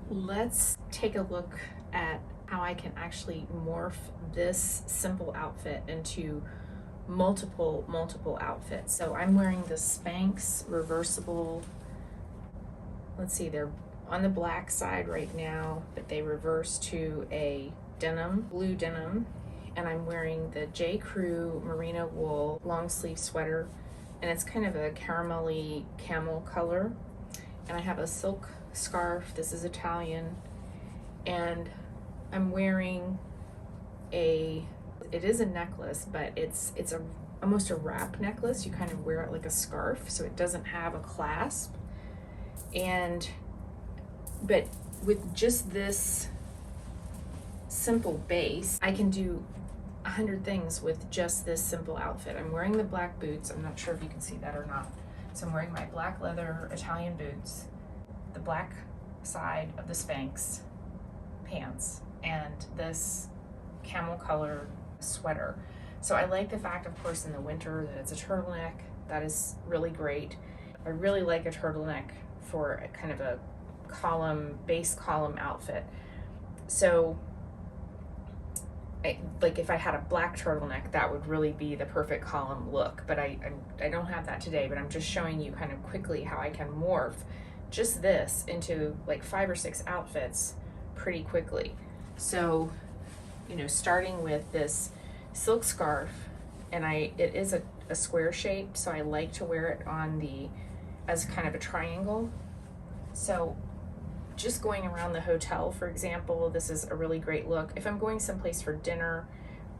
Let's take a look at how I can actually morph this simple outfit into multiple outfits. So I'm wearing the Spanx reversible. Let's see, they're on the black side right now, but they reverse to a denim, blue denim. And I'm wearing the J. Crew merino wool long sleeve sweater, and it's kind of a caramelly camel color. And I have a silk scarf. This is Italian, and I'm wearing it is a necklace, but it's almost a wrap necklace. You kind of wear it like a scarf, so it doesn't have a clasp. But with just this simple base, I can do 100 things with just this simple outfit. I'm wearing the black boots. I'm not sure if you can see that or not. So I'm wearing my black leather Italian boots, the black side of the Spanx pants, and this camel color sweater. So I like the fact, of course, in the winter that it's a turtleneck. That is really great. I really like a turtleneck for a kind of a base column outfit. So like if I had a black turtleneck, that would really be the perfect column look, but I don't have that today. But I'm just showing you kind of quickly how I can morph just this into like 5 or 6 outfits pretty quickly. So, starting with this silk scarf, and it is a square shape, so I like to wear it as kind of a triangle. So just going around the hotel, for example, this is a really great look. If I'm going someplace for dinner,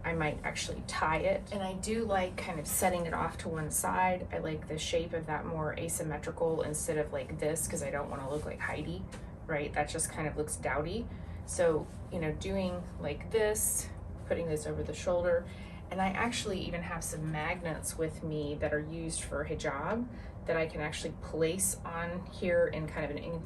I might actually tie it. And I do like kind of setting it off to one side. I like the shape of that more asymmetrical instead of like this, because I don't want to look like Heidi, right? That just kind of looks dowdy. So, doing like this, putting this over the shoulder. And I actually even have some magnets with me that are used for hijab that I can actually place on here in kind of an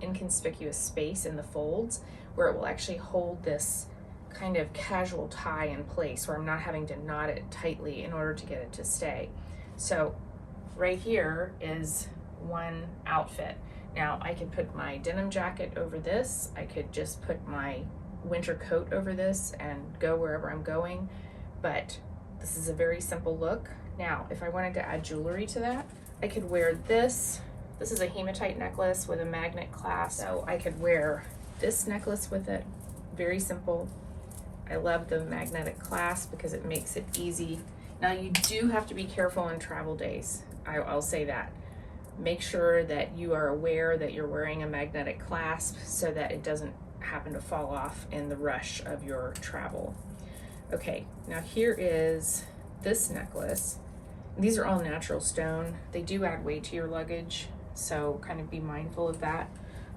inconspicuous space in the folds, where it will actually hold this kind of casual tie in place, where I'm not having to knot it tightly in order to get it to stay. So right here is one outfit. Now I could put my denim jacket over this. I could just put my winter coat over this and go wherever I'm going. But this is a very simple look. Now, if I wanted to add jewelry to that, I could wear this. This is a hematite necklace with a magnet clasp. So I could wear this necklace with it. Very simple. I love the magnetic clasp because it makes it easy. Now you do have to be careful on travel days. I'll say that. Make sure that you are aware that you're wearing a magnetic clasp so that it doesn't happen to fall off in the rush of your travel. Okay, now here is this necklace. These are all natural stone. They do add weight to your luggage, so kind of be mindful of that.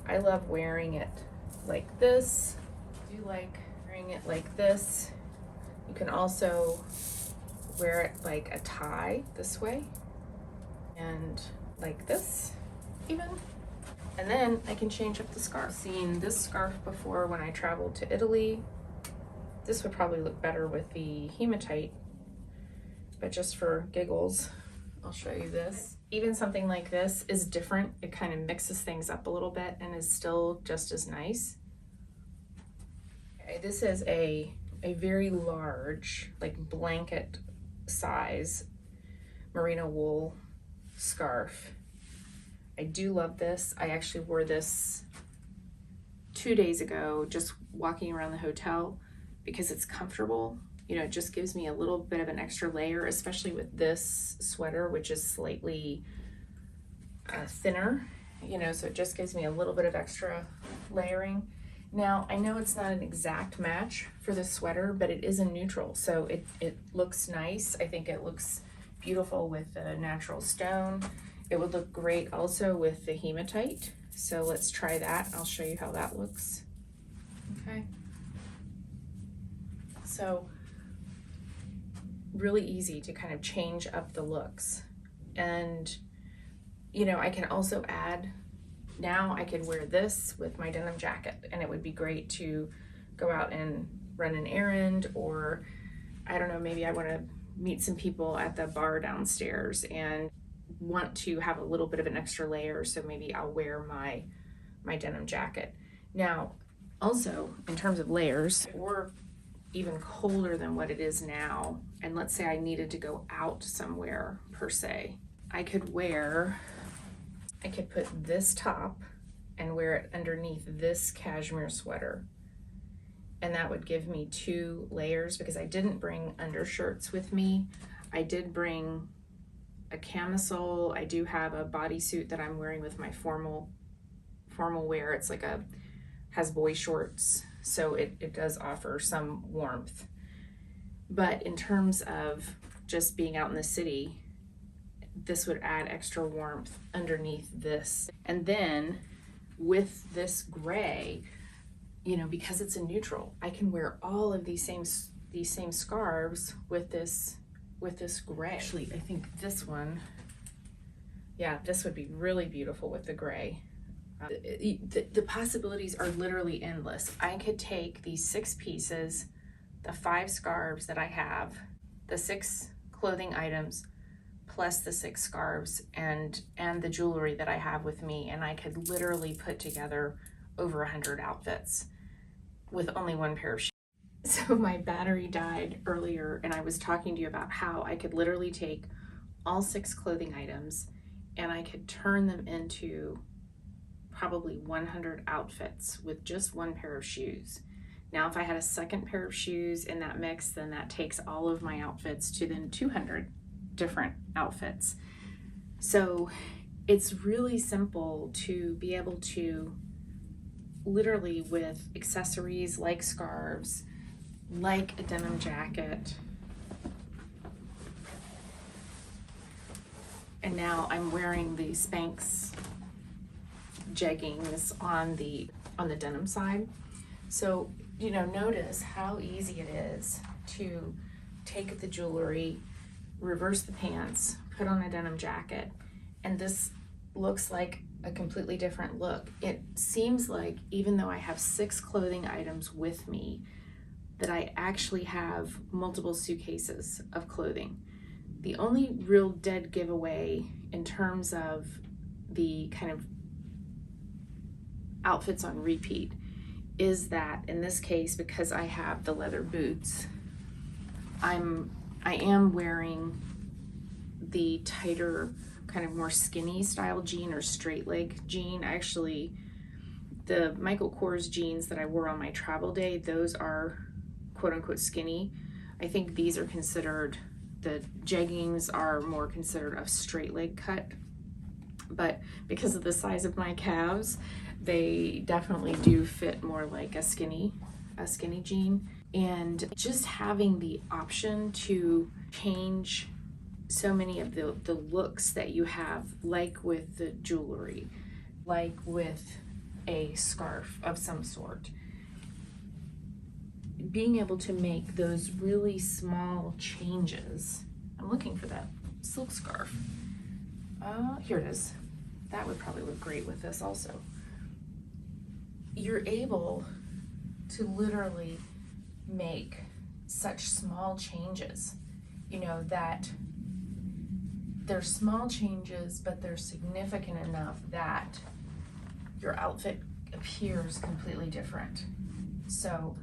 I love wearing it like this. I do like wearing it like this. You can also wear it like a tie this way, and like this even. And then I can change up the scarf. I've seen this scarf before when I traveled to Italy. This would probably look better with the hematite, but just for giggles, I'll show you this. Even something like this is different. It kind of mixes things up a little bit and is still just as nice. Okay, this is a very large, like blanket size merino wool scarf. I do love this. I actually wore this 2 days ago, just walking around the hotel, because it's comfortable. It just gives me a little bit of an extra layer, especially with this sweater, which is slightly thinner, so it just gives me a little bit of extra layering. Now, I know it's not an exact match for the sweater, but it is a neutral, so it looks nice. I think it looks beautiful with the natural stone. It would look great also with the hematite. So let's try that. I'll show you how that looks. Okay. So really easy to kind of change up the looks. And, I can also add, now I could wear this with my denim jacket, and it would be great to go out and run an errand, or I don't know, maybe I want to meet some people at the bar downstairs and want to have a little bit of an extra layer, so maybe I'll wear my denim jacket. Now, also in terms of layers, or even colder than what it is now, and let's say I needed to go out somewhere per se, I could put this top and wear it underneath this cashmere sweater. And that would give me 2 layers, because I didn't bring undershirts with me. I did bring a camisole. I do have a bodysuit that I'm wearing with my formal wear. It's like has boy shorts, so it does offer some warmth. But in terms of just being out in the city, this would add extra warmth underneath this. And then with this gray, you know, because it's a neutral, I can wear all of these same scarves with this gray. Actually, I think this one, yeah, this would be really beautiful with the gray. The possibilities are literally endless. I could take these 6 pieces, the 5 scarves that I have, the 6 clothing items, plus the 6 scarves and the jewelry that I have with me, and I could literally put together over 100 outfits with only 1 pair of shoes. So my battery died earlier, and I was talking to you about how I could literally take all 6 clothing items and I could turn them into probably 100 outfits with just 1 pair of shoes. Now, if I had a second pair of shoes in that mix, then that takes all of my outfits to then 200 different outfits. So it's really simple to be able to literally, with accessories like scarves, like a denim jacket, and now I'm wearing the Spanx jeggings on the denim side. So, you know, notice how easy it is to take the jewelry, reverse the pants, put on a denim jacket, and this looks like a completely different look. It seems like, even though I have 6 clothing items with me, that I actually have multiple suitcases of clothing. The only real dead giveaway in terms of the kind of outfits on repeat is that in this case, because I have the leather boots, I am wearing the tighter, kind of more skinny style jean or straight leg jean. Actually, the Michael Kors jeans that I wore on my travel day, those are quote unquote skinny. I think these are considered, the jeggings are more considered a straight leg cut, but because of the size of my calves, they definitely do fit more like a skinny jean. And just having the option to change so many of the looks that you have, like with the jewelry, like with a scarf of some sort, being able to make those really small changes. I'm looking for that silk scarf. Here it is. That would probably look great with this also. You're able to literally make such small changes, you know, that they're small changes, but they're significant enough that your outfit appears completely different. So,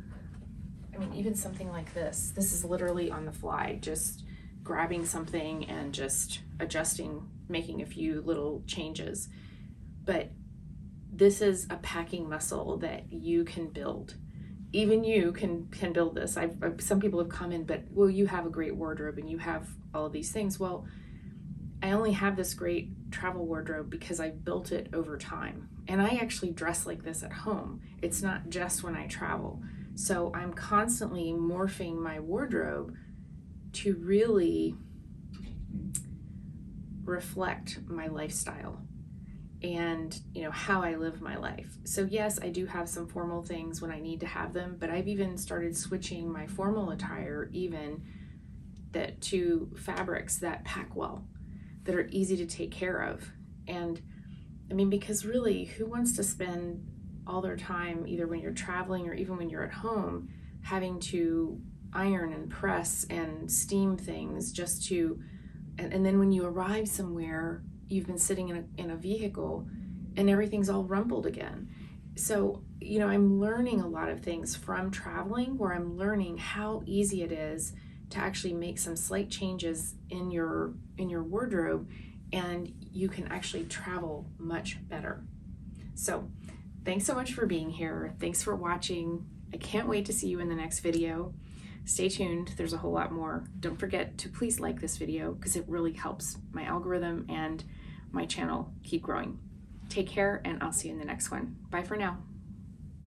I mean, even something like this is literally on the fly, just grabbing something and just adjusting, making a few little changes. But this is a packing muscle that you can build. Even you can build this. Some people have come in, but, well, you have a great wardrobe and you have all of these things. Well, I only have this great travel wardrobe because I built it over time. And I actually dress like this at home. It's not just when I travel. So I'm constantly morphing my wardrobe to really reflect my lifestyle and, you know, how I live my life. So yes, I do have some formal things when I need to have them, but I've even started switching my formal attire even to fabrics that pack well, that are easy to take care of. And I mean, because really, who wants to spend all their time, either when you're traveling or even when you're at home, having to iron and press and steam things just to, and then when you arrive somewhere, you've been sitting in a vehicle and everything's all rumpled again. So, I'm learning a lot of things from traveling, where I'm learning how easy it is to actually make some slight changes in your wardrobe, and you can actually travel much better. So, thanks so much for being here. Thanks for watching. I can't wait to see you in the next video. Stay tuned, there's a whole lot more. Don't forget to please like this video because it really helps my algorithm and my channel keep growing. Take care, and I'll see you in the next one. Bye for now.